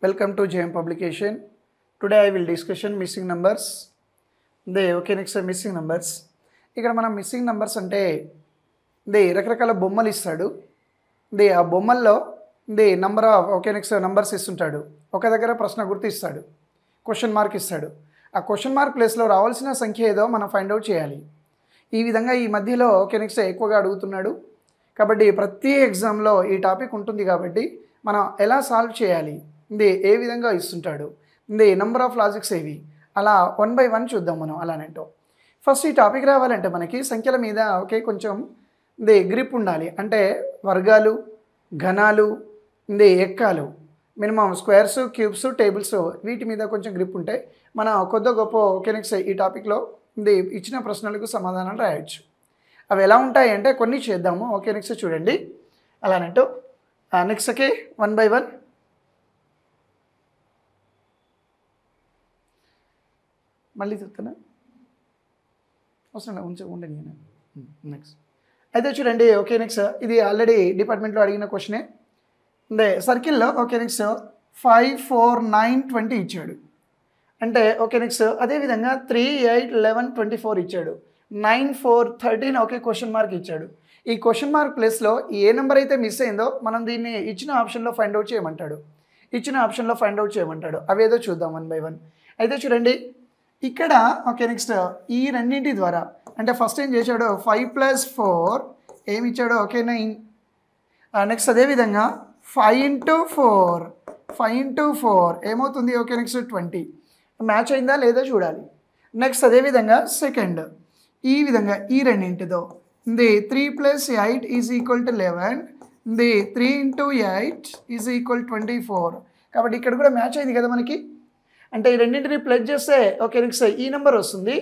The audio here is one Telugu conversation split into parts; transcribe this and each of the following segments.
Welcome to JM Publication. Today I will discussion missing numbers. Next missing numbers. ఇక్కడ మనం మిస్సింగ్ నంబర్స్ అంటే రకరకాల బొమ్మలు ఇస్తాడు. ఆ బొమ్మల్లో నంబర్ ఆఫ్ నెక్స్ట్ నంబర్స్ ఇస్తుంటాడు. ఒక దగ్గర ప్రశ్న గుర్తు ఇస్తాడు, క్వశ్చన్ మార్క్ ఇస్తాడు. ఆ క్వశ్చన్ మార్క్ ప్లేస్లో రావాల్సిన సంఖ్య ఏదో మనం ఫైండ్ అవుట్ చేయాలి. ఈ విధంగా ఈ మధ్యలో నెక్స్ట్ ఎక్కువగా అడుగుతున్నాడు కాబట్టి ప్రతి ఎగ్జామ్లో ఈ టాపిక్ ఉంటుంది కాబట్టి మనం ఎలా సాల్వ్ చేయాలి, ఏ విధంగా ఇస్తుంటాడు, నంబర్ ఆఫ్ లాజిక్స్ ఏవి, అలా 1 by 1 చూద్దాం మనం. అలానంటో ఫస్ట్ ఈ టాపిక్ రావాలంటే మనకి సంఖ్యల మీద కొంచెం గ్రిప్ ఉండాలి. అంటే వర్గాలు, ఘనాలు, ఎక్కాలు, మినిమం స్క్వేర్స్, క్యూబ్స్, టేబుల్స్, వీటి మీద కొంచెం గ్రిప్ ఉంటే మనం కొద్ది గొప్ప నెక్స్ట్ ఈ టాపిక్లో ఇచ్చిన ప్రశ్నలకు సమాధానం రాయొచ్చు. అవి ఎలా ఉంటాయి అంటే కొన్ని చేద్దాము. నెక్స్ట్ చూడండి. అలానంటూ నెక్స్ట్ 1 by 1. మళ్ళీ చెప్తాను అవసరం ఉండని నేను. నెక్స్ట్ అయితే చూడండి. నెక్స్ట్ ఇది ఆల్రెడీ డిపార్ట్మెంట్లో అడిగిన క్వశ్చనే. సర్కిల్లో నెక్స్ట్ 5, 4, 9, 20 ఇచ్చాడు. అంటే నెక్స్ట్ అదేవిధంగా 3, 8, 11, 24 ఇచ్చాడు. 9, 4, 13 క్వశ్చన్ మార్క్ ఇచ్చాడు. ఈ క్వశ్చన్ మార్క్ ప్లేస్లో ఏ నెంబర్ అయితే మిస్ అయిందో మనం దీన్ని ఇచ్చిన ఆప్షన్లో ఫైండ్ అవుట్ చేయమంటాడు. అవేదో చూద్దాం 1 by 1. అయితే చూడండి ఇక్కడ నెక్స్ట్ ఈ రెండింటి ద్వారా అంటే ఫస్ట్ ఏం చేశాడు, 5 + 4 ఏమి ఇచ్చాడు, 9. నెక్స్ట్ అదేవిధంగా 5 × 4 ఏమవుతుంది, నెక్స్ట్ 20. మ్యాచ్ అయిందా లేదా చూడాలి. నెక్స్ట్ అదేవిధంగా సెకండ్ ఈ విధంగా ఈ రెండింటితో 3 + 8 = 11. 3 × 8 = 24. కాబట్టి ఇక్కడ కూడా మ్యాచ్ అయింది కదా మనకి. అంటే ఈ రెండింటిని ప్లస్ చేస్తే నెక్స్ట్ ఈ నెంబర్ వస్తుంది,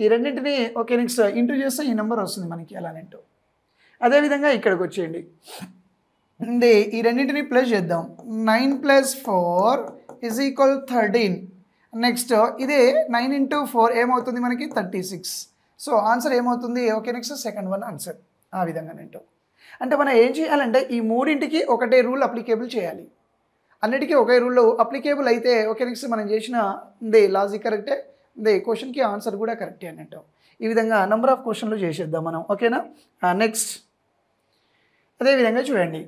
ఈ రెండింటిని నెక్స్ట్ ఇంటూ చేస్తే ఈ నెంబర్ వస్తుంది మనకి. అలానంటూ అదేవిధంగా ఇక్కడికి వచ్చేయండి. ఈ రెండింటిని ప్లస్ చేద్దాం. 9 + 4 = 13. నెక్స్ట్ ఇదే 9 × 4 ఏమవుతుంది మనకి, 36. సో ఆన్సర్ ఏమవుతుంది, నెక్స్ట్ సెకండ్ వన్ ఆన్సర్. ఆ విధంగా నేంటో అంటే మనం ఏం చేయాలంటే ఈ మూడింటికి ఒకటే రూల్ అప్లికేబుల్ చేయాలి. అన్నిటికీ ఒకే రూల్లో అప్లికేబుల్ అయితే నెక్స్ట్ మనం చేసిన లాజిక్ కరెక్టే, క్వశ్చన్కి ఆన్సర్ కూడా కరెక్టే అన్నట్టు. ఈ విధంగా నెంబర్ ఆఫ్ క్వశ్చన్లు చేసేద్దాం మనం. ఓకేనా. నెక్స్ట్ అదేవిధంగా చూడండి.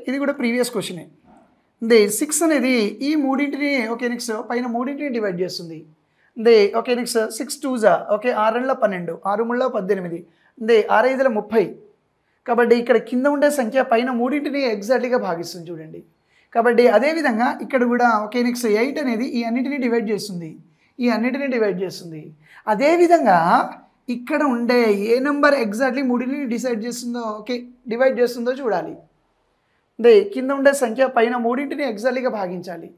ఇది కూడా ప్రీవియస్ క్వశ్చనే. 6 అనేది ఈ మూడింటిని నెక్స్ట్ పైన మూడింటిని డివైడ్ చేస్తుంది. నెక్స్ట్ 6 2 6 2 12, 6 3 18, 6 5 30. కాబట్టి ఇక్కడ కింద ఉండే సంఖ్య పైన మూడింటిని ఎగ్జాక్ట్గా భాగిస్తుంది చూడండి. కాబట్టి అదేవిధంగా ఇక్కడ కూడా నెక్స్ట్ 8 అనేది ఈ అన్నిటిని డివైడ్ చేస్తుంది. అదేవిధంగా ఇక్కడ ఉండే ఏ నెంబర్ ఎగ్జాక్ట్లీ మూడింటిని డివైడ్ చేస్తుందో చూడాలి. కింద ఉండే సంఖ్య పైన మూడింటిని ఎగ్జాక్ట్లీగా భాగించాలి.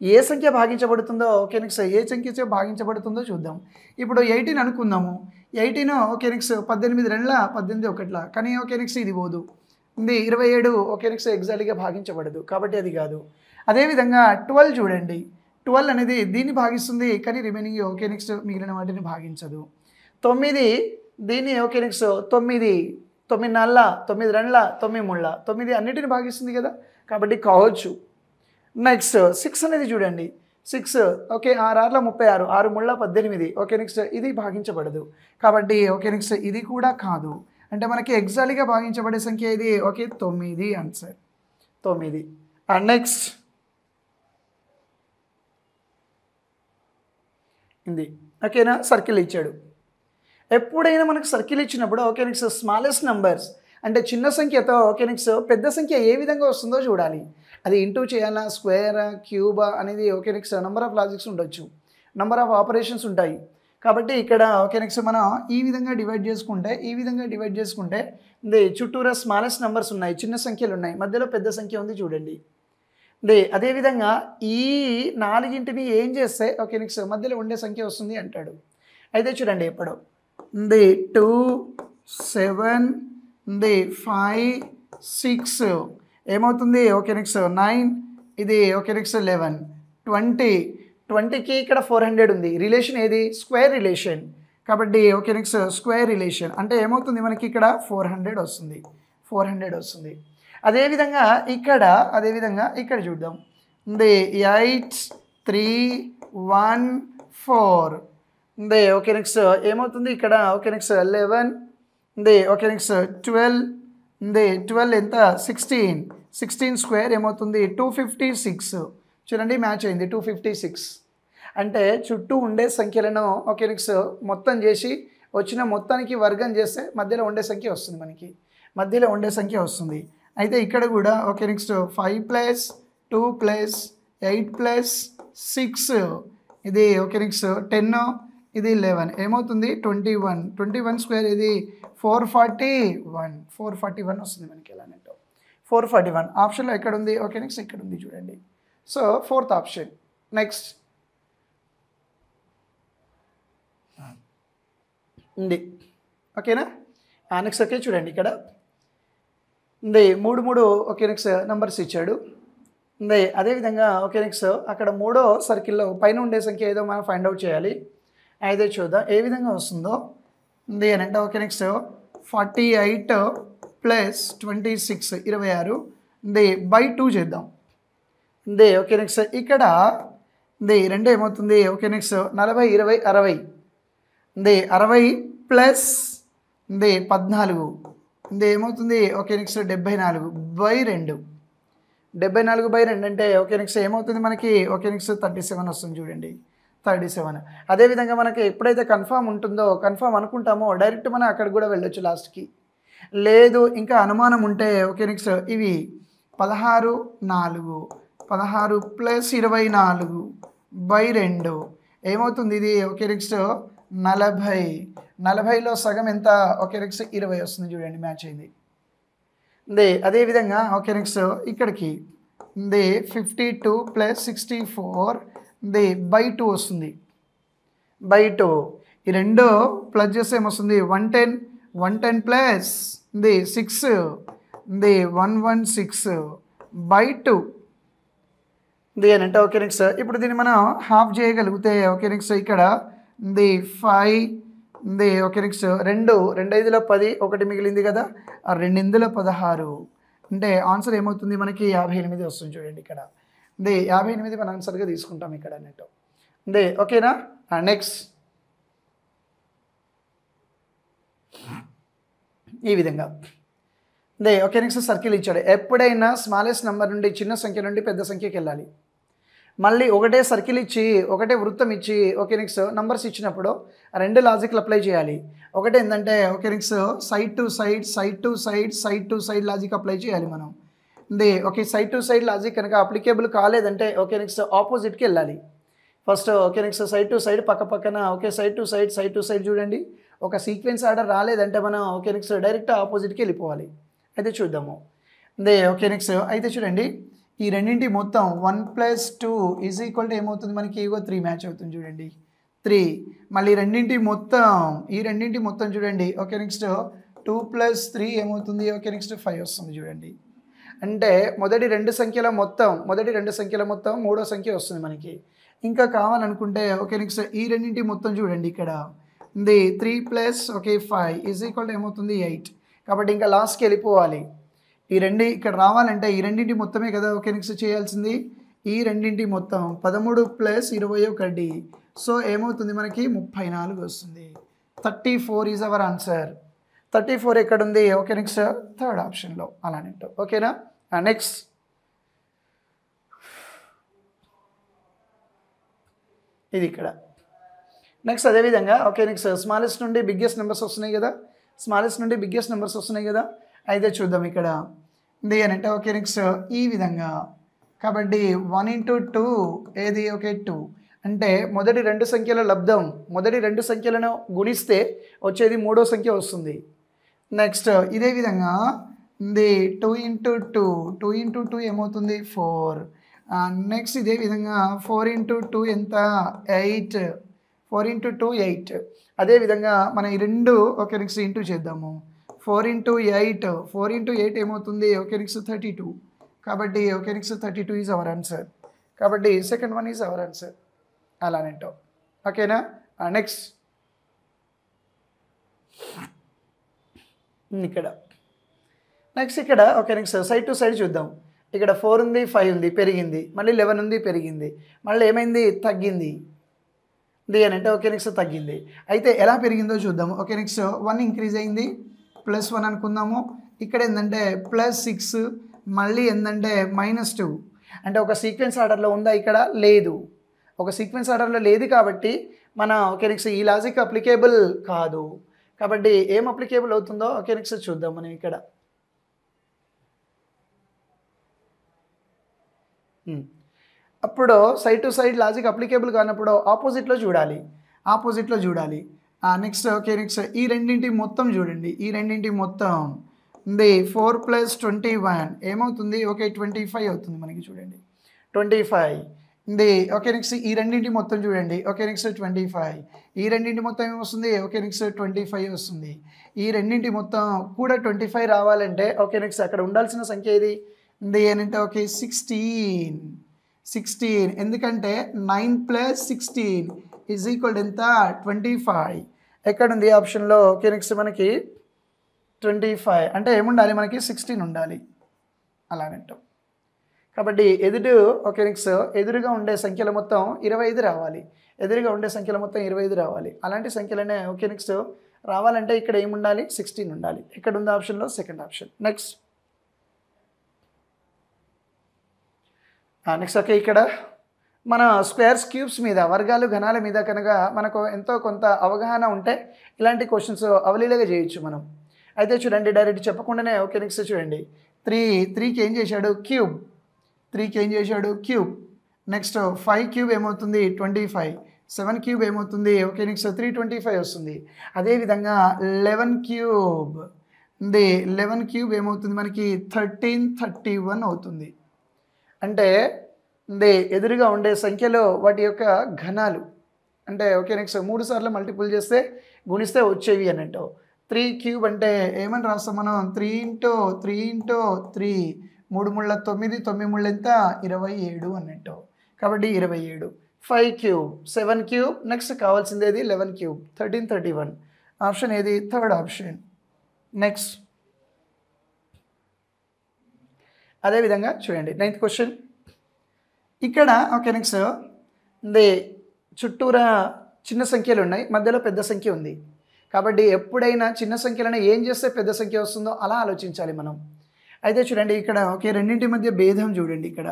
ఏ సంఖ్య భాగించబడుతుందో నెక్స్ట్ ఏ సంఖ్య భాగించబడుతుందో చూద్దాం. ఇప్పుడు 18 అనుకుందాము. 18 నెక్స్ట్ 18 2 18 1 కానీ నెక్స్ట్ ఇది పోదు. 27 నెక్స్ట్ ఎగ్జాక్ట్గా భాగించబడదు కాబట్టి అది కాదు. అదేవిధంగా 12 చూడండి. 12 అనేది దీన్ని భాగిస్తుంది కానీ రిమైనింగ్ నెక్స్ట్ మిగిలిన వాటిని భాగించదు. 9 దీన్ని నెక్స్ట్ 9 9 4 9 2 9 3 9 అన్నిటిని భాగిస్తుంది కదా కాబట్టి కావచ్చు. నెక్స్ట్ 6 అనేది చూడండి. 6 6 6 36, 6 3 18. నెక్స్ట్ ఇది భాగించబడదు కాబట్టి నెక్స్ట్ ఇది కూడా కాదు. అంటే మనకి ఎగ్జాక్ట్గా భాగించబడే సంఖ్య ఇది 9 ఆన్సర్ 9. నెక్స్ట్ ఇది ఓకేనా. సర్కిల్ ఇచ్చాడు. ఎప్పుడైనా మనకు సర్కిల్ ఇచ్చినప్పుడు నెక్స్ట్ స్మాలెస్ట్ నంబర్స్ అంటే చిన్న సంఖ్యతో నెక్స్ట్ పెద్ద సంఖ్య ఏ విధంగా వస్తుందో చూడాలి. అది ఇంటూ చేయాలా, స్క్వేరా, క్యూబా అనేది నెక్స్ట్ నెంబర్ ఆఫ్ లాజిక్స్ ఉండొచ్చు, నెంబర్ ఆఫ్ ఆపరేషన్స్ ఉంటాయి. కాబట్టి ఇక్కడ నెక్స్ట్ మనం ఈ విధంగా డివైడ్ చేసుకుంటే చుట్టూరా స్మాలెస్ట్ నెంబర్స్ ఉన్నాయి, చిన్న సంఖ్యలు ఉన్నాయి, మధ్యలో పెద్ద సంఖ్య ఉంది చూడండి. అదేవిధంగా ఈ 4ంటిని ఏం చేస్తే నెక్స్ట్ మధ్యలో ఉండే సంఖ్య వస్తుంది అంటాడు. అయితే చూడండి ఎప్పుడు 2 7 5 6 ఏమవుతుంది, నెక్స్ట్ 9 ఇది నెక్స్ట్ 11 20. 20కి ఇక్కడ 400 ఉంది. రిలేషన్ ఏది, స్క్వేర్ రిలేషన్. కాబట్టి నెక్స్ట్ స్క్వేర్ రిలేషన్ అంటే ఏమవుతుంది మనకి ఇక్కడ 400 వస్తుంది. అదేవిధంగా ఇక్కడ చూద్దాం. ఉంది 8 3 1 4 ఉంది. ఓకే నెక్స్ట్ ఏమవుతుంది ఇక్కడ, ఓకే నెక్స్ట్ 11 ఉంది. ఓకే నెక్స్ట్ 12 ఉంది. 12 ఎంత 16 స్క్వేర్ ఏమవుతుంది 256. చూడండి మ్యాచ్ అయింది 256. అంటే చుట్టూ ఉండే సంఖ్యలను ఓకే నెక్స్ట్ మొత్తం చేసి వచ్చిన మొత్తానికి వర్గం చేస్తే మధ్యలో ఉండే సంఖ్య వస్తుంది, మనకి మధ్యలో ఉండే సంఖ్య వస్తుంది. అయితే ఇక్కడ కూడా ఓకే నెక్స్ట్ 5 + 2 + 8 + 6 ఇది ఓకే నెక్స్ట్ 10 ఇది 11 ఏమవుతుంది 21 స్క్వేర్ ఇది 441 వస్తుంది మనకి. ఎలా అంటే 441 ఆప్షన్లో ఎక్కడ ఉంది, ఓకే నెక్స్ట్ ఇక్కడ ఉంది చూడండి. So 4th option. నెక్స్ట్ ఉంది ఓకేనా. నెక్స్ట్ ఓకే చూడండి ఇక్కడ ఉంది 3 ఓకే నెక్స్ట్ నంబర్స్ ఇచ్చాడు ఉంది. అదేవిధంగా ఓకే నెక్స్ట్ అక్కడ 3వ సర్కిల్లో పైన ఉండే సంఖ్య ఏదో మనం ఫైండ్ అవుట్ చేయాలి. అయితే చూద్దాం ఏ విధంగా వస్తుందో ఉంది అని అంటే ఓకే నెక్స్ట్ 48 + 26 26 ఉంది బై 2 చేద్దాం ఉంది. ఓకే నెక్స్ట్ ఇక్కడ ఉంది 2 ఏమవుతుంది ఓకే నెక్స్ట్ 40 20 60 ఉంది 60 ప్లస్ ఉంది 14 ఉంది ఏమవుతుంది ఓకే నెక్స్ట్ 74/2 74/2 అంటే ఓకే నెక్స్ట్ ఏమవుతుంది మనకి ఓకే నెక్స్ట్ 37 వస్తుంది చూడండి 37. అదేవిధంగా మనకి ఎప్పుడైతే కన్ఫామ్ ఉంటుందో కన్ఫామ్ అనుకుంటామో డైరెక్ట్ మనం అక్కడ కూడా వెళ్ళొచ్చు లాస్ట్కి. లేదు ఇంకా అనుమానం ఉంటే ఓకే నెక్స్ట్ ఇవి 16 + 24/2 ఏమవుతుంది ఇది ఓకే నెక్స్ట్ 40. 40లో సగం ఎంత ఓకే నెక్స్ట్ 20 వస్తుంది చూడండి మ్యాచ్ అయింది ఉంది. అదేవిధంగా ఓకే నెక్స్ట్ ఇక్కడికి ఉంది 52 + 64 ఉంది బై 2 వస్తుంది బై 2. ఈ రెండు ప్లస్ చేస్తే ఏమొస్తుంది 110 ప్లస్ ఉంది 6 ఉంది 116/2 ఉంది అని అంటే ఓకే నెక్స్ట్ ఇప్పుడు దీన్ని మనం హాఫ్ చేయగలిగితే ఓకే నెక్స్ట్ ఇక్కడ ఉంది 5 ఉంది ఓకే నెక్స్ట్ 2 5లో 10 ఒకటి మిగిలింది కదా, ఆ 2 ఇందులో 16 అంటే ఆన్సర్ ఏమవుతుంది మనకి 58 వస్తుంది చూడండి ఇక్కడ ఉంది. 58 మన ఆన్సర్గా తీసుకుంటాం ఇక్కడ అన్నట్టు ఉంది ఓకేనా. నెక్స్ట్ ఈ విధంగా ఉంది ఓకే నెక్స్ట్ సర్కిల్ ఇచ్చాడు. ఎప్పుడైనా స్మాలెస్ట్ నెంబర్ నుండి చిన్న సంఖ్య నుండి పెద్ద సంఖ్యకి వెళ్ళాలి. మళ్ళీ ఒకటే సర్కిల్ ఇచ్చి ఒకటే వృత్తం ఇచ్చి ఓకే నెక్స్ట్ నంబర్స్ ఇచ్చినప్పుడు 2 లాజిక్లు అప్లై చేయాలి. ఒకటి ఏంటంటే okay next side to side logic apply చేయాలి మనం ఉంది. Okay side to side logic కనుక అప్లికేబుల్ కాలేదంటే ఓకే నెక్స్ట్ ఆపోజిట్కి వెళ్ళాలి. First okay next side to side పక్క పక్కన ఓకే సైడ్ టు సైడ్ చూడండి. ఒక సీక్వెన్స్ ఆర్డర్ రాలేదంటే మనం ఓకే నెక్స్ట్ డైరెక్ట్ ఆపోజిట్కి వెళ్ళిపోవాలి. అయితే చూద్దాము ఉంది ఓకే నెక్స్ట్ అయితే చూడండి ఈ రెండింటి మొత్తం 1 + 2 = ఏమవుతుంది మనకి ఇగో 3 మ్యాచ్ అవుతుంది చూడండి 3. మళ్ళీ ఈ రెండింటి మొత్తం చూడండి ఓకే నెక్స్ట్ 2 + 3 ఏమవుతుంది ఓకే నెక్స్ట్ 5 వస్తుంది చూడండి. అంటే మొదటి రెండు సంఖ్యల మొత్తం మూడో సంఖ్య వస్తుంది మనకి. ఇంకా కావాలనుకుంటే ఓకే నెక్స్ట్ ఈ రెండింటి మొత్తం చూడండి ఇక్కడ ఉంది 3 + ఓకే 5 = ఏమవుతుంది 8. కాబట్టి ఇంకా లాస్ట్కి వెళ్ళిపోవాలి. ఈ రెండు ఇక్కడ రావాలంటే ఈ రెండింటి మొత్తమే కదా ఓకే నెక్స్ట్ చేయాల్సింది. ఈ రెండింటి మొత్తం 13 + 21 సో ఏమవుతుంది మనకి 34 వస్తుంది. 34 ఈజ్ అవర్ ఆన్సర్. 34 ఎక్కడ ఉంది ఓకే నెక్స్ట్ 3rd ఆప్షన్లో అలానే ఓకేనా. నెక్స్ట్ ఇది ఇక్కడ నెక్స్ట్ అదేవిధంగా ఓకే నెక్స్ట్ స్మాలెస్ట్ నుండి బిగ్గెస్ట్ నెంబర్స్ వస్తున్నాయి కదా, అయితే చూద్దాం ఇక్కడ ఉంది అని అంటే ఓకే నెక్స్ట్ ఈ విధంగా. కాబట్టి 1 × 2 ఏది ఓకే 2 అంటే మొదటి రెండు సంఖ్యల లబ్ధం మొదటి రెండు సంఖ్యలను గుణిస్తే వచ్చేది మూడో సంఖ్య వస్తుంది. నెక్స్ట్ ఇదే విధంగా ఉంది 2 × 2 ఏమవుతుంది 4. నెక్స్ట్ ఇదే విధంగా 4 × 2 ఎంత 8 4 × 2 8. అదేవిధంగా మనం ఈ రెండు ఓకే నెక్స్ట్ ఇంటూ చేద్దాము 4 × 8 ఏమవుతుంది ఓకే నెక్స్ట్ 32. కాబట్టి okay next 32 is our answer. కాబట్టి second one is our answer అలానేంటో ఓకేనా. నెక్స్ట్ ఇక్కడ okay next side to side చూద్దాం. ఇక్కడ 4 ఉంది 5 ఉంది పెరిగింది, మళ్ళీ 11 ఉంది పెరిగింది, మళ్ళీ ఏమైంది తగ్గింది. ఇది అని అంటే ఓకే నెక్స్ట్ తగ్గింది. అయితే ఎలా పెరిగిందో చూద్దాము. ఓకే నెక్స్ట్ 1 ఇంక్రీజ్ అయింది, +1 అనుకుందాము. ఇక్కడ ఏంటంటే +6, మళ్ళీ ఏంటంటే -2. అంటే ఒక సీక్వెన్స్ ఆర్డర్లో ఉందా? ఇక్కడ లేదు. ఒక సీక్వెన్స్ ఆర్డర్లో లేదు కాబట్టి మన ఓకే నెక్స్ట్ ఈ లాజిక్ అప్లికేబుల్ కాదు. కాబట్టి ఏం అప్లికేబుల్ అవుతుందో ఓకే నెక్స్ట్ చూద్దాం మనం ఇక్కడ. అప్పుడు side to side logic applicable కానప్పుడు ఆపోజిట్లో చూడాలి. నెక్స్ట్ ఓకే నెక్స్ట్ ఈ రెండింటి మొత్తం చూడండి. ఈ రెండింటి మొత్తం ఉంది 4 + 21 ఏమవుతుంది? ఓకే 25 అవుతుంది మనకి. చూడండి 25 ఉంది. ఓకే నెక్స్ట్ ఈ రెండింటి మొత్తం చూడండి. Okay next 25. ఈ రెండింటి మొత్తం ఏమొస్తుంది? ఓకే నెక్స్ట్ 25 వస్తుంది. ఈ రెండింటి మొత్తం కూడా 25 రావాలంటే ఓకే నెక్స్ట్ అక్కడ ఉండాల్సిన సంఖ్య ఏది ఉంది అంటే ఓకే 16. ఎందుకంటే 9 + 16 = ఎంత? 25. ఎక్కడుంది ఆప్షన్లో? ఓకే నెక్స్ట్ మనకి 25 అంటే ఏముండాలి మనకి? 16 ఉండాలి అలానంటాం. కాబట్టి ఓకే నెక్స్ట్ ఎదురుగా ఉండే సంఖ్యల మొత్తం 25 రావాలి. అలాంటి సంఖ్యలనే ఓకే నెక్స్ట్ రావాలంటే ఇక్కడ ఏముండాలి? 16 ఉండాలి. ఎక్కడ ఉంది ఆప్షన్లో? Second option. నెక్స్ట్ ఓకే ఇక్కడ మన స్క్వేర్స్ క్యూబ్స్ మీద వర్గాలు ఘనాల మీద కనుక మనకు ఎంతో కొంత అవగాహన ఉంటే ఇలాంటి క్వశ్చన్స్ అవలీలగా చేయొచ్చు మనం. అయితే చూడండి డైరెక్ట్ చెప్పకుండానే ఓకే నెక్స్ట్ చూడండి 3కి ఏం చేశాడు? క్యూబ్. నెక్స్ట్ 5 క్యూబ్ ఏమవుతుంది? 25. 7 క్యూబ్ ఏమవుతుంది? ఓకే నెక్స్ట్ 325 వస్తుంది. అదేవిధంగా 11 క్యూబ్ ఏమవుతుంది మనకి? 1331 అవుతుంది. అంటే ఎదురుగా ఉండే సంఖ్యలో వాటి యొక్క ఘనాలు అంటే ఓకే నెక్స్ట్ 3 సార్లు మల్టిపుల్ చేస్తే గుణిస్తే వచ్చేవి అన్నట్టు. 3 క్యూబ్ అంటే ఏమని రాస్తాం మనం? 3 × 3 × 3 3 ముళ్ళ 9, 9 ముళ్ళ ఎంత? 27 అన్నట్టు. కాబట్టి 27. 5 క్యూబ్, 7 క్యూబ్, నెక్స్ట్ కావాల్సింది ఏది? 11 క్యూబ్, 1331. ఆప్షన్ ఏది? Third option. నెక్స్ట్ అదేవిధంగా చూడండి 9th క్వశ్చన్. ఇక్కడ ఓకే నెక్స్ట్ చుట్టూరా చిన్న సంఖ్యలు ఉన్నాయి, మధ్యలో పెద్ద సంఖ్య ఉంది. కాబట్టి ఎప్పుడైనా చిన్న సంఖ్యలను ఏం చేస్తే పెద్ద సంఖ్య వస్తుందో అలా ఆలోచించాలి మనం. అయితే చూడండి ఇక్కడ ఓకే రెండింటి మధ్య భేదం చూడండి. ఇక్కడ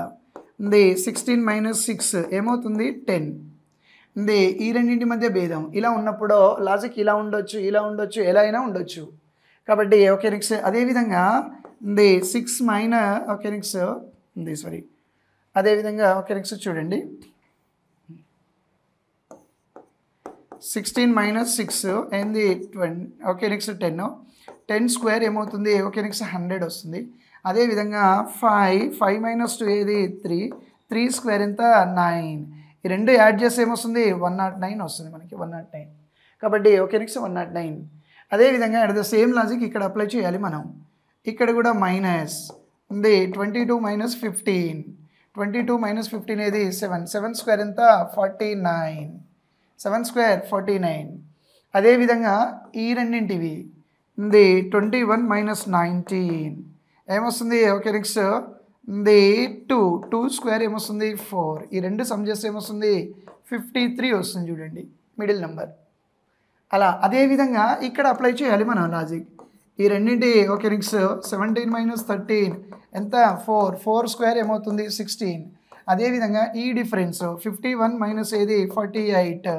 16 - 6 ఏమవుతుంది? 10. ఈ రెండింటి మధ్య భేదం ఇలా ఉన్నప్పుడు లాజిక్ ఇలా ఉండొచ్చు, ఎలా అయినా ఉండొచ్చు. కాబట్టి ఓకే నెక్స్ట్ అదేవిధంగా 6 ఓకే నెక్స్ట్ అదేవిధంగా ఓకే నెక్స్ట్ చూడండి 16 - 6 ఏంది? 20. ఓకే నెక్స్ట్ 10 స్క్వేర్ ఏమవుతుంది? ఓకే నెక్స్ట్ 100 వస్తుంది. అదేవిధంగా 5 - 2 ఏది? 3 స్క్వేర్ ఎంత? 9. ఈ రెండు యాడ్ చేస్తే ఏమొస్తుంది? 109 వస్తుంది మనకి. 109. కాబట్టి ఓకే నెక్స్ట్ 109. అదేవిధంగా అట్ ద సేమ్ లాజిక్ ఇక్కడ అప్లై చేయాలి మనం. ఇక్కడ కూడా మైనస్ ఉంది. 22 - 15. 22 - 15 ఏది? 7. 7 స్క్వేర్ ఎంత? 49. 7 స్క్వేర్ 49. అదేవిధంగా ఈ రెండింటివి 21 - 19 ఏమొస్తుంది? ఓకే నెక్స్ట్ 2 స్క్వేర్ ఏమొస్తుంది? 4. ఈ రెండు సమ్ చేస్తే ఏమొస్తుంది? 53 వస్తుంది చూడండి మిడిల్ నెంబర్. అలా అదేవిధంగా ఇక్కడ అప్లై చేయాలి మనం లాజిక్. ఈ రెండింటి ఓకే నెక్స్ట్ 17 - 13 ఎంత? 4 స్క్వేర్ ఏమవుతుంది? 16. అదేవిధంగా ఈ డిఫరెన్స్ 51 - ఏది? 48.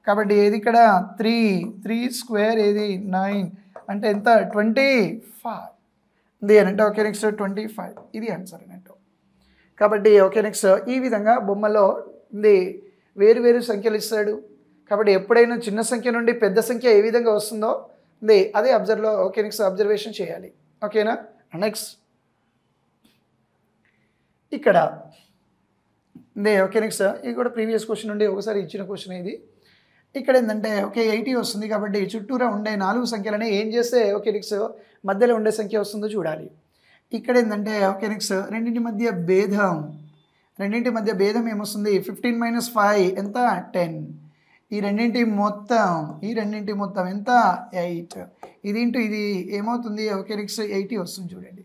కాబట్టి ఏది ఇక్కడ? 3 స్క్వేర్ ఏది? 9 అంటే ఎంత? 25 అంటే ఓకే నెక్స్ట్ 25. ఇది ఆన్సర్ అన్నట్టు. కాబట్టి ఓకే నెక్స్ట్ ఈ విధంగా బొమ్మలో వేరు సంఖ్యలు ఇస్తాడు. కాబట్టి ఎప్పుడైనా చిన్న సంఖ్య నుండి పెద్ద సంఖ్య ఏ విధంగా వస్తుందో అదే ఓకే నెక్స్ట్ అబ్జర్వేషన్ చేయాలి. ఓకేనా? నెక్స్ట్ ఇక్కడ ఓకే నెక్స్ట్ ఇది కూడా ప్రీవియస్ క్వశ్చన్ నుండి ఒకసారి ఇచ్చిన క్వశ్చన్ ఇది. ఇక్కడ ఏంటంటే ఓకే 80 వస్తుంది. కాబట్టి చుట్టూరా ఉండే 4 సంఖ్యలని ఏం చేస్తే ఓకే నెక్స్ట్ మధ్యలో ఉండే సంఖ్య వస్తుందో చూడాలి. ఇక్కడ ఏంటంటే ఓకే నెక్స్ట్ రెండింటి మధ్య భేదం ఏమొస్తుంది? 15 - 5 ఎంత? 10. ఈ రెండింటి మొత్తం ఎంత? 8. ఇది ఇంటూ ఇది ఏమవుతుంది? ఓకే నెక్స్ట్ 80 వస్తుంది చూడండి.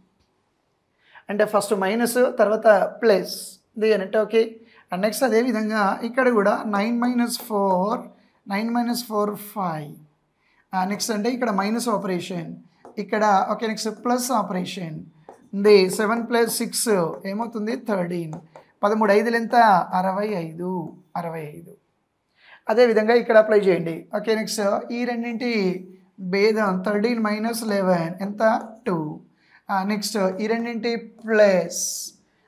అంటే ఫస్ట్ మైనస్ తర్వాత ప్లస్ ది అంటే ఓకే. అండ్ నెక్స్ట్ అదేవిధంగా ఇక్కడ కూడా 9 - 4 9 - 4 5. నెక్స్ట్ అంటే ఇక్కడ మైనస్ ఆపరేషన్, ఇక్కడ okay. Next plus operation the 7 + 6 ఏమవుతుంది 13. 13 5 ఎంత 65 65. అదేవిధంగా ఇక్కడ అప్లై చేయండి. ఓకే. నెక్స్ట్ ఈ రెండింటి భేదం 13 - 11 ఎంత 2. నెక్స్ట్ ఈ రెండింటి ప్లస్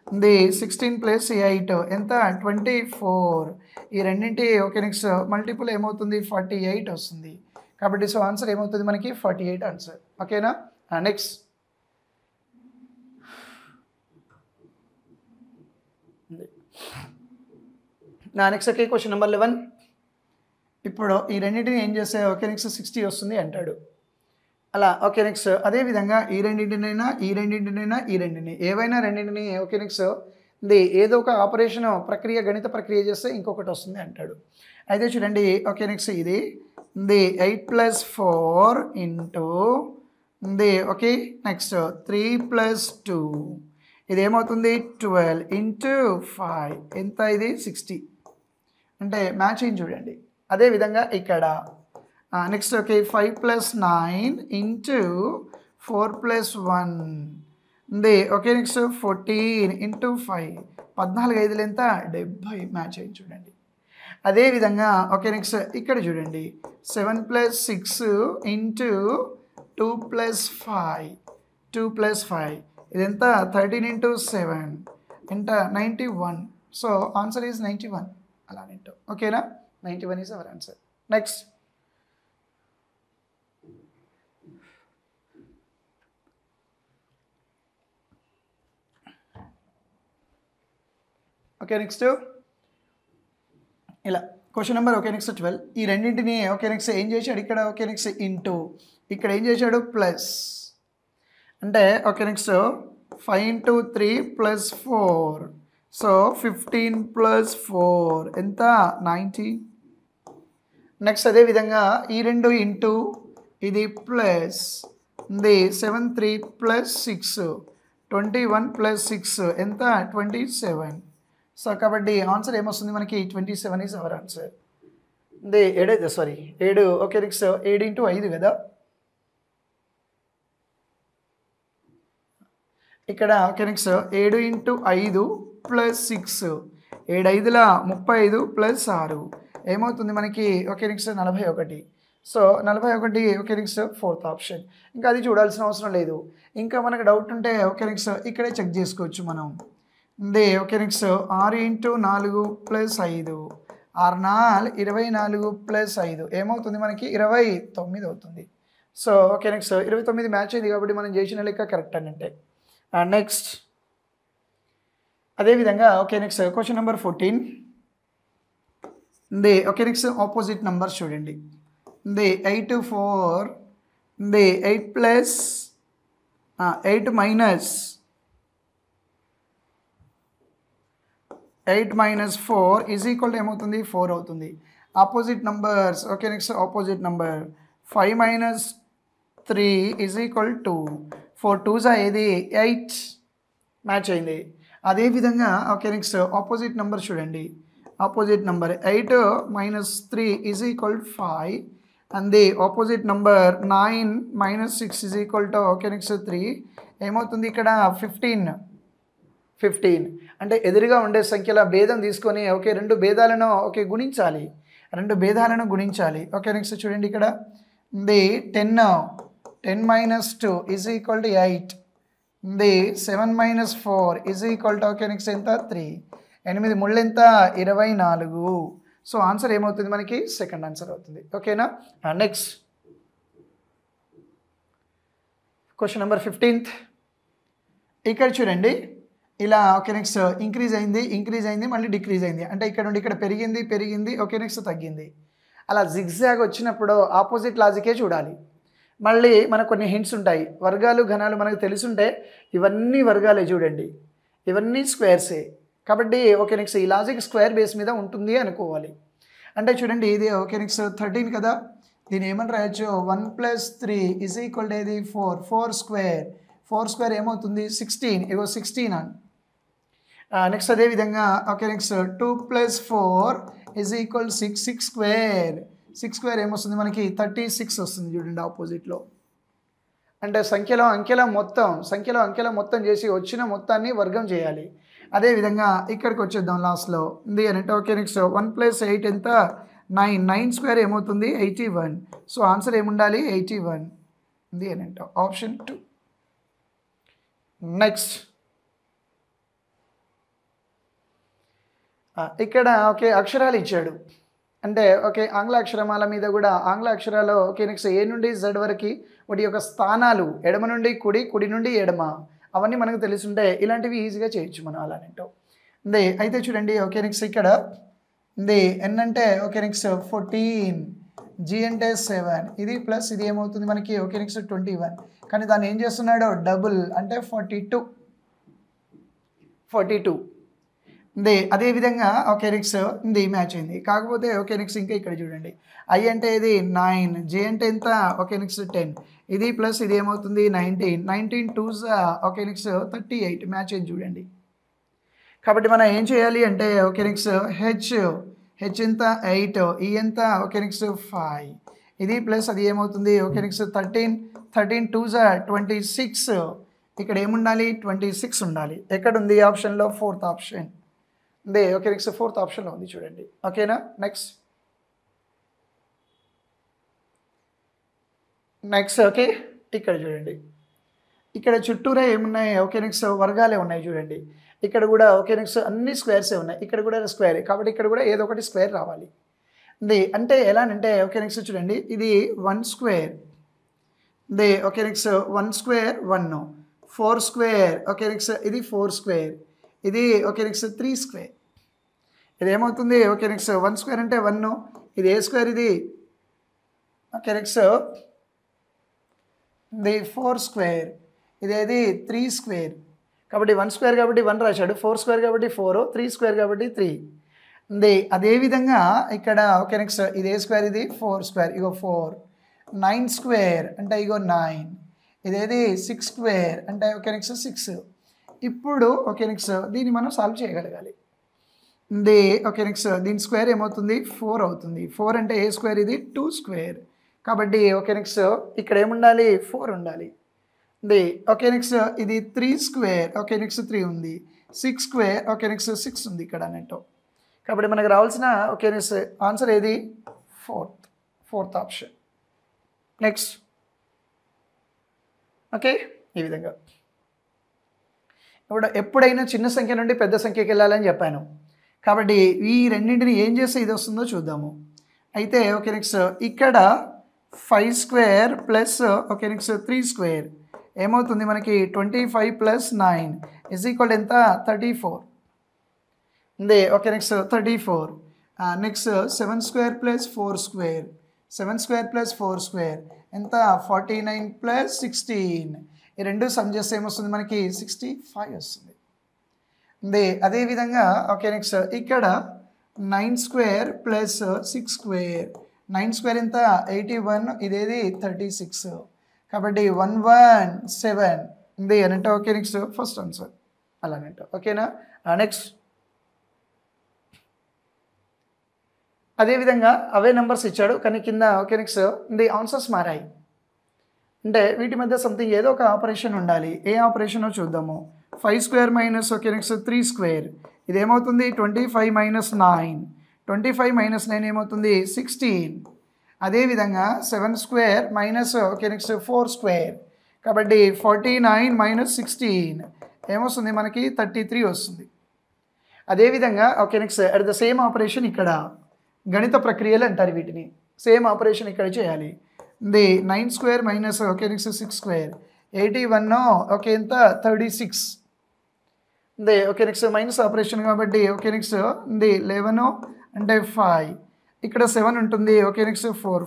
ది 16 + 8 ఎంత 24. ఈ రెండింటి ఓకే. నెక్స్ట్ మల్టిపుల్ ఏమవుతుంది 48 వస్తుంది. కాబట్టి సో ఆన్సర్ ఏమవుతుంది మనకి 48 ఆన్సర్. ఓకేనా. Next next okay. Question number 11. ఇప్పుడు ఈ రెండింటిని ఏం చేస్తే ఓకే. నెక్స్ట్ 60 వస్తుంది అంటాడు. అలా ఓకే. నెక్స్ట్ అదేవిధంగా ఈ రెండింటిని ఏవైనా రెండింటిని ఓకే. నెక్స్ట్ ఇది ఏదో ఒక ఆపరేషన్ ప్రక్రియ గణిత ప్రక్రియ చేస్తే ఇంకొకటి వస్తుంది అంటాడు. అయితే చూడండి ఓకే. నెక్స్ట్ ఇది 8 + 4 ఇంటూ ఓకే. నెక్స్ట్ 3 + 2 ఇది ఏమవుతుంది 12 ఇంటూ 5 ఎంత ఇది 60. అంటే మ్యాచ్ అయింది చూడండి. అదేవిధంగా ఇక్కడ next okay 5 + 9 into 4 + 1 okay. Next 14 into 5 14 5 ఎంత 70 మ్యాచ్ అయింది చూడండి. అదేవిధంగా ఓకే. నెక్స్ట్ ఇక్కడ చూడండి 7 + 6 ఇంటూ 2 + 5 2 + 5 ఇదెంత 13 ఇంటూ 7 ఎంత 91. సో ఆన్సర్ ఈజ్ 91 అలా అంటూ ఓకేనా. 91 is our answer. Next okay. Next ఇలా క్వశ్చన్ నెంబర్ ఓకే. నెక్స్ట్ 12. ఈ రెండింటిని ఓకే. నెక్స్ట్ ఏం చేశాడు ఇక్కడ ఓకే. నెక్స్ట్ ఇంటూ ఇక్కడ ఏం చేశాడు ప్లస్ అంటే ఓకే. నెక్స్ట్ 5 ఇంటూ 3 + 4 సో 15 + 4 ఎంత 90. నెక్స్ట్ అదేవిధంగా ఈ రెండు ఇంటూ ఇది ప్లస్ 7 3 + 6 21 + 6 ఎంత 27. సో కాబట్టి ఆన్సర్ ఏమొస్తుంది మనకి 27 is our answer. 7 okay. Next 7 into 5 కదా. ఇక్కడ ఓకే. నెక్స్ట్ 7 ఇంటూ 5 + 6 7 5ల 35 + 6 ఏమవుతుంది మనకి okay. Next 41. So 41 okay. Next 4th option. ఇంకా అది చూడాల్సిన అవసరం లేదు. ఇంకా మనకు డౌట్ ఉంటే ఓకే. నెక్స్ట్ ఇక్కడే చెక్ చేసుకోవచ్చు మనం. ఓకే. నెక్స్ట్ 6 ఇంటూ 4 + 5 6 4 24 + 5 ఏమవుతుంది మనకి 29 అవుతుంది. So okay. నెక్స్ట్ 29 మ్యాచ్ అయింది కాబట్టి మనం చేసిన లెక్క కరెక్ట్ అని అంటే. నెక్స్ట్ అదేవిధంగా okay. Next question number 14. Okay. Next opposite numbers చూడండి. 8 4 8 plus 8 minus 4 is equal to ఏమవుతుంది 4 అవుతుంది. Opposite numbers okay. Next opposite number 5 - 3 is equal to 4 2s ఏది 8 మ్యాచ్ అయింది. అదేవిధంగా ఓకే. నెక్స్ట్ ఆపోజిట్ నెంబర్ చూడండి. Opposite number 8 - 3 is equal 5 and the opposite number 9 - 6 is equal to okay. Next 3 ఏమవుతుంది ఇక్కడ 15 అంటే ఎదురుగా ఉండే సంఖ్యల భేదం తీసుకొని ఓకే. రెండు భేదాలను ఓకే గుణించాలి. ఓకే. నెక్స్ట్ చూడండి ఇక్కడ 10 - 2 is equal to 8 7 - 4 is equal to okay. Next ఎంత 3 8 3 ఎంత 24. సో ఆన్సర్ ఏమవుతుంది మనకి సెకండ్ ఆన్సర్ అవుతుంది. ఓకేనా. Next question number 15th. ఇక్కడ చూడండి ఇలా ఓకే. నెక్స్ట్ ఇంక్రీజ్ అయింది మళ్ళీ డిక్రీజ్ అయింది. అంటే ఇక్కడ నుండి ఇక్కడ పెరిగింది ఓకే. నెక్స్ట్ తగ్గింది. అలా జిగ్జాగ్ వచ్చినప్పుడు ఆపోజిట్ లాజికే చూడాలి. మళ్ళీ మనకు కొన్ని హింట్స్ ఉంటాయి. వర్గాలు ఘనాలు మనకు తెలుసుంటే ఇవన్నీ వర్గాలే చూడండి, ఇవన్నీ స్క్వేర్సే. కాబట్టి ఓకే. నెక్స్ట్ ఈ లాజిక్ స్క్వేర్ బేస్ మీద ఉంటుంది అనుకోవాలి. అంటే చూడండి ఇది ఓకే. నెక్స్ట్ 13 కదా. దీన్ని ఏమని రాయొచ్చు 1 + 3 ఈజ్ ఈక్వల్ టు ఏది 4 4 స్క్వేర్ 4 స్క్వేర్ ఏమవుతుంది 16, ఇగో 16 అని. నెక్స్ట్ అదేవిధంగా ఓకే నెక్స్ట్ 2 + 4 = 6, 6 స్క్వేర్, 6 స్క్వేర్ ఏమొస్తుంది మనకి 36 వస్తుంది చూడండి ఆపోజిట్లో. అంటే సంఖ్యలో అంకెల మొత్తం చేసి వచ్చిన మొత్తాన్ని వర్గం చేయాలి. అదేవిధంగా ఇక్కడికి వచ్చేద్దాం లాస్ట్లో ఉంది అని అంటే ఓకే నెక్స్ట్ 1 + 8 ఎంత 9, 9 స్క్వేర్ ఏమవుతుంది 81. సో ఆన్సర్ ఏముండాలి 81 ఉంది అని అంటే ఆప్షన్ 2. నెక్స్ట్ ఇక్కడ ఓకే అక్షరాలు ఇచ్చాడు అంటే ఓకే ఆంగ్ల అక్షరమాల మీద కూడా ఆంగ్ల అక్షరాలు ఓకే నెక్స్ట్ ఏ నుండి జెడ్ వరకు వాటి యొక్క స్థానాలు ఎడమ నుండి కుడి, కుడి నుండి ఎడమ అవన్నీ మనకు తెలుసుంటే ఇలాంటివి ఈజీగా చేయొచ్చు మనం అలాంటో. ఉంది అయితే చూడండి ఓకే నెక్స్ట్ ఇక్కడ ఉంది ఎన్ అంటే ఓకే నెక్స్ట్ 14, జీ అంటే 7, ఇది ప్లస్ ఇది ఏమవుతుంది మనకి ఓకే నెక్స్ట్ 21. కానీ దాన్ని ఏం చేస్తున్నాడో డబుల్ అంటే 42 ఉంది. అదేవిధంగా ఓకే నెక్స్ట్ ఇది మ్యాచ్ అయింది. కాకపోతే ఓకే నెక్స్ట్ ఇంకా ఇక్కడ చూడండి ఐ అంటే ఇది 9, జే అంటే ఎంత ఓకే నెక్స్ట్ 10, ఇది ప్లస్ ఇది ఏమవుతుంది 19, 19 2s ఓకే నెక్స్ట్ 38 మ్యాచ్ అయింది చూడండి. కాబట్టి మనం ఏం చేయాలి అంటే ఓకే నెక్స్ట్ హెచ్ ఎంత 8, ఈ ఎంత ఓకే నెక్స్ట్ 5, ఇది ప్లస్ అది ఏమవుతుంది ఓకే నెక్స్ట్ 13 2s 26, ఇక్కడ ఏముండాలి 26 ఉండాలి. ఎక్కడుంది ఆప్షన్లో 4th ఆప్షన్ ఉంది. ఓకే నెక్స్ట్ 4th ఆప్షన్లో ఉంది చూడండి. ఓకేనా. నెక్స్ట్ ఓకే ఇక్కడ చూడండి ఇక్కడ చుట్టూరా ఏమున్నాయి ఓకే నెక్స్ట్ వర్గాలే ఉన్నాయి చూడండి. ఇక్కడ కూడా ఓకే నెక్స్ట్ అన్ని స్క్వేర్సే ఉన్నాయి, ఇక్కడ కూడా స్క్వేరే కాబట్టి ఇక్కడ కూడా ఏదో ఒకటి స్క్వేర్ రావాలి. ఇది అంటే ఎలా అంటే ఓకే నెక్స్ట్ చూడండి ఇది 1 స్క్వేర్ ఇది okay next 1 square 1, 4 square okay next ఇది 4 స్క్వేర్, ఇది ఓకే నెక్స్ట్ 3 స్క్వేర్. ఇది ఏమవుతుంది ఓకే నెక్స్ట్ 1 స్క్వేర్ అంటే 1, ఇది ఏ స్క్వేర్ ఇది ఓకే నెక్స్ట్ ఇది 4 స్క్వేర్, ఇదేది 3 స్క్వేర్. కాబట్టి 1 స్క్వేర్ కాబట్టి 1 రాశాడు, 4 స్క్వేర్ కాబట్టి 4, 3 స్క్వేర్ కాబట్టి 3 ఉంది. అదేవిధంగా ఇక్కడ ఓకే నెక్స్ట్ ఇది ఏ స్క్వేర్ ఇది 4 స్క్వేర్, ఇగో 4, 9 స్క్వేర్ అంటే ఇగో 9, ఇదేది 6 స్క్వేర్ అంటే ఓకే నెక్స్ట్ 6. ఇప్పుడు ఓకే నెక్స్ట్ దీన్ని మనం సాల్వ్ చేయగలగాలి. ఇది ఓకే నెక్స్ట్ దీని స్క్వేర్ ఏమవుతుంది 4 అవుతుంది. 4 అంటే ఏ స్క్వేర్ ఇది 2 స్క్వేర్ కాబట్టి ఓకే నెక్స్ట్ ఇక్కడ ఏముండాలి 4 ఉండాలి. ఇది ఓకే నెక్స్ట్ ఇది 3 స్క్వేర్ ఓకే నెక్స్ట్ 3 ఉంది, 6 స్క్వేర్ ఓకే నెక్స్ట్ 6 ఉంది ఇక్కడ అన్నట్టు. కాబట్టి మనకు రావాల్సిన ఓకే నెక్స్ట్ ఆన్సర్ ఏది 4th ఆప్షన్. నెక్స్ట్ ఓకే ఈ విధంగా ఇప్పుడు ఎప్పుడైనా చిన్న సంఖ్య నుండి పెద్ద సంఖ్యకి వెళ్ళాలని చెప్పాను కాబట్టి ఈ రెండింటిని ఏం చేస్తే ఇది వస్తుందో చూద్దాము. అయితే ఓకే నెక్స్ట్ ఇక్కడ 5 square plus okay next 3 square ఏమవుతుంది మనకి 25 + 9 = ఎంత 34 ఉంది. Okay next 34. Next 7 square plus 4 square, 7 square plus 4 square ఎంత 49 + 16, ఈ రెండు సమ్ చేస్తే ఏమొస్తుంది మనకి 65 వస్తుంది ఉంది. అదేవిధంగా ఓకే నెక్స్ట్ ఇక్కడ 9 స్క్వేర్ ప్లస్ 6 స్క్వేర్, 9 స్క్వేర్ ఎంత 81, ఇదేది 36 కాబట్టి 117 ఉంది అని అంటే ఓకే నెక్స్ట్ ఫస్ట్ ఆన్సర్ అలానంట. ఓకేనా. నెక్స్ట్ అదేవిధంగా అవే నెంబర్స్ ఇచ్చాడు కానీ కింద ఓకే నెక్స్ట్ ఇది ఆన్సర్స్ మారాయి అంటే వీటి మధ్య సంథింగ్ ఏదో ఒక ఆపరేషన్ ఉండాలి. ఏ ఆపరేషనో చూద్దాము. 5 square minus okay next 3 square ఇదేమవుతుంది 25 - 9, 25 - 9 ఏమవుతుంది 16. అదేవిధంగా 7 square minus okay next 4 square కాబట్టి 49 - 16 ఏమొస్తుంది మనకి 33 వస్తుంది. అదేవిధంగా okay next at the same operation ఇక్కడ గణిత ప్రక్రియలు అంటారు వీటిని. సేమ్ ఆపరేషన్ ఇక్కడ చేయాలి. ఇది 9 square minus okay next 6 square 81 okay ఎంత 36 ఇది ఓకే నెక్స్ట్ మైనస్ ఆపరేషన్ కాబట్టి ఓకే నెక్స్ట్ ఇది 11 అంటే 5, ఇక్కడ 7 ఉంటుంది okay next 4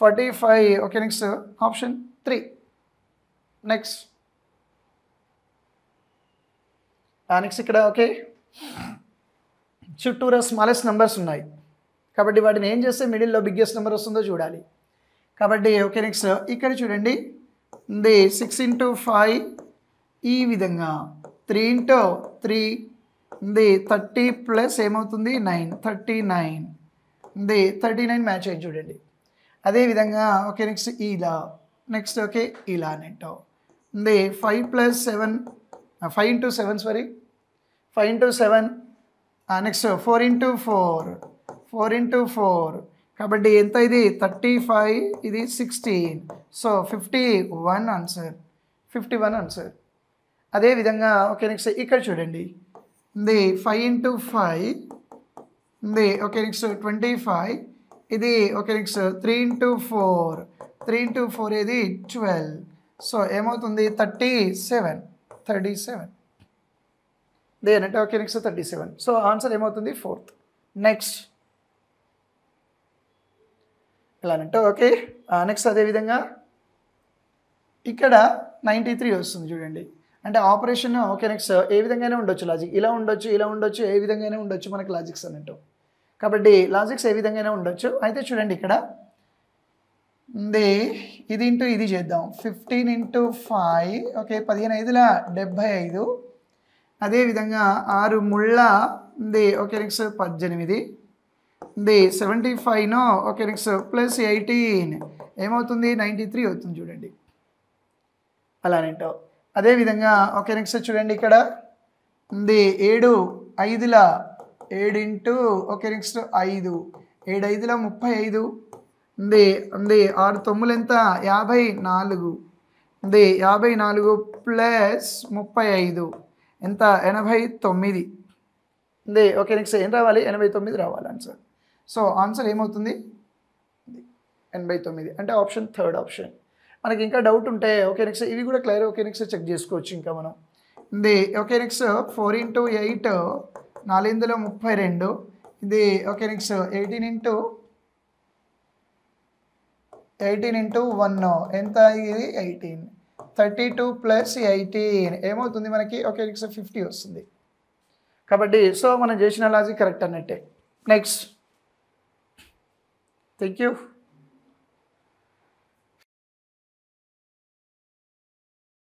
45 okay next option 3. Next ఇక్కడ ఓకే చుట్టూరా స్మాలెస్ట్ నెంబర్స్ ఉన్నాయి కాబట్టి వాటిని ఏం చేస్తే మిడిల్లో బిగ్గెస్ట్ నెంబర్ వస్తుందో చూడాలి. కాబట్టి ఓకే నెక్స్ట్ ఇక్కడ చూడండి ఉంది 6 ఇంటూ 5 ఈ విధంగా 3 ఇంటూ 3 ఉంది 30 ప్లస్ ఏమవుతుంది 9 39 ఉంది 39 మ్యాచ్ అయ్యి చూడండి. అదేవిధంగా ఓకే నెక్స్ట్ ఇలా నెక్స్ట్ ఓకే ఇలా అన్నట్టు ఉంది 5 plus 7 5 into 7 sorry 5 into 7 next 4 into 4 4 into 4 కాబట్టి ఎంత ఇది 35 ఇది 16 సో 51 ఆన్సర్ 51 ఆన్సర్. అదేవిధంగా ఓకే నెక్స్ట్ ఇక్కడ చూడండి ఉంది 5 ఇంటూ 5 ఉంది ఓకే నెక్స్ట్ 25 ఇది ఓకే నెక్స్ట్ 3 ఇంటూ 4 3 ఇంటూ 4 ఇది 12 సో ఏమవుతుంది 37 దేనంటే ఓకే నెక్స్ట్ 37 సో ఆన్సర్ ఏమవుతుంది 4th. నెక్స్ట్ ఇలానంటే ఓకే నెక్స్ట్ అదేవిధంగా ఇక్కడ 93 వస్తుంది చూడండి. అంటే ఆపరేషన్ ఓకే నెక్స్ట్ ఏ విధంగానే ఉండొచ్చు లాజిక్ ఇలా ఉండొచ్చు ఏ విధంగానే ఉండొచ్చు మనకి లాజిక్స్ అన్నట్టు. కాబట్టి లాజిక్స్ ఏ విధంగానే ఉండొచ్చు. అయితే చూడండి ఇక్కడ ఉంది ఇది ఇంటూ ఇది చేద్దాం 15 ఇంటూ 5 ఓకే 15 5ల 75 అదేవిధంగా 6 ముళ్ళ ఉంది ఓకే నెక్స్ట్ 18 ఉంది 75 ఓకే నెక్స్ట్ ప్లస్ 18 ఏమవుతుంది 93 అవుతుంది చూడండి అలానేంటో. అదేవిధంగా ఓకే నెక్స్ట్ చూడండి ఇక్కడ ఉంది 7 5ల 7 ఇంటూ ఓకే నెక్స్ట్ 5 7 5ల 35 ఉంది 6 9 ఎంత 54 ఉంది 54 ప్లస్ 35 ఎంత 89 ఉంది ఓకే నెక్స్ట్ ఏం రావాలి 89 రావాలి ఆన్సర్. సో ఆన్సర్ ఏమవుతుంది 89 అంటే ఆప్షన్ 3rd ఆప్షన్. మనకి ఇంకా డౌట్ ఉంటే ఓకే నెక్స్ట్ ఇవి కూడా క్లియర్ ఓకే నెక్స్ట్ చెక్ చేసుకోవచ్చు ఇంకా మనం. ఇది ఓకే నెక్స్ట్ 4 ఇంటూ 8 432 ఇది ఓకే నెక్స్ట్ 18 ఇంటూ 1 ఎంత ఇది 18 32 ప్లస్ 18 ఏమవుతుంది మనకి ఓకే నెక్స్ట్ 50 వస్తుంది. కాబట్టి సో మనం చేసిన లాజిక్ కరెక్ట్ అన్నట్టే. Next thank you.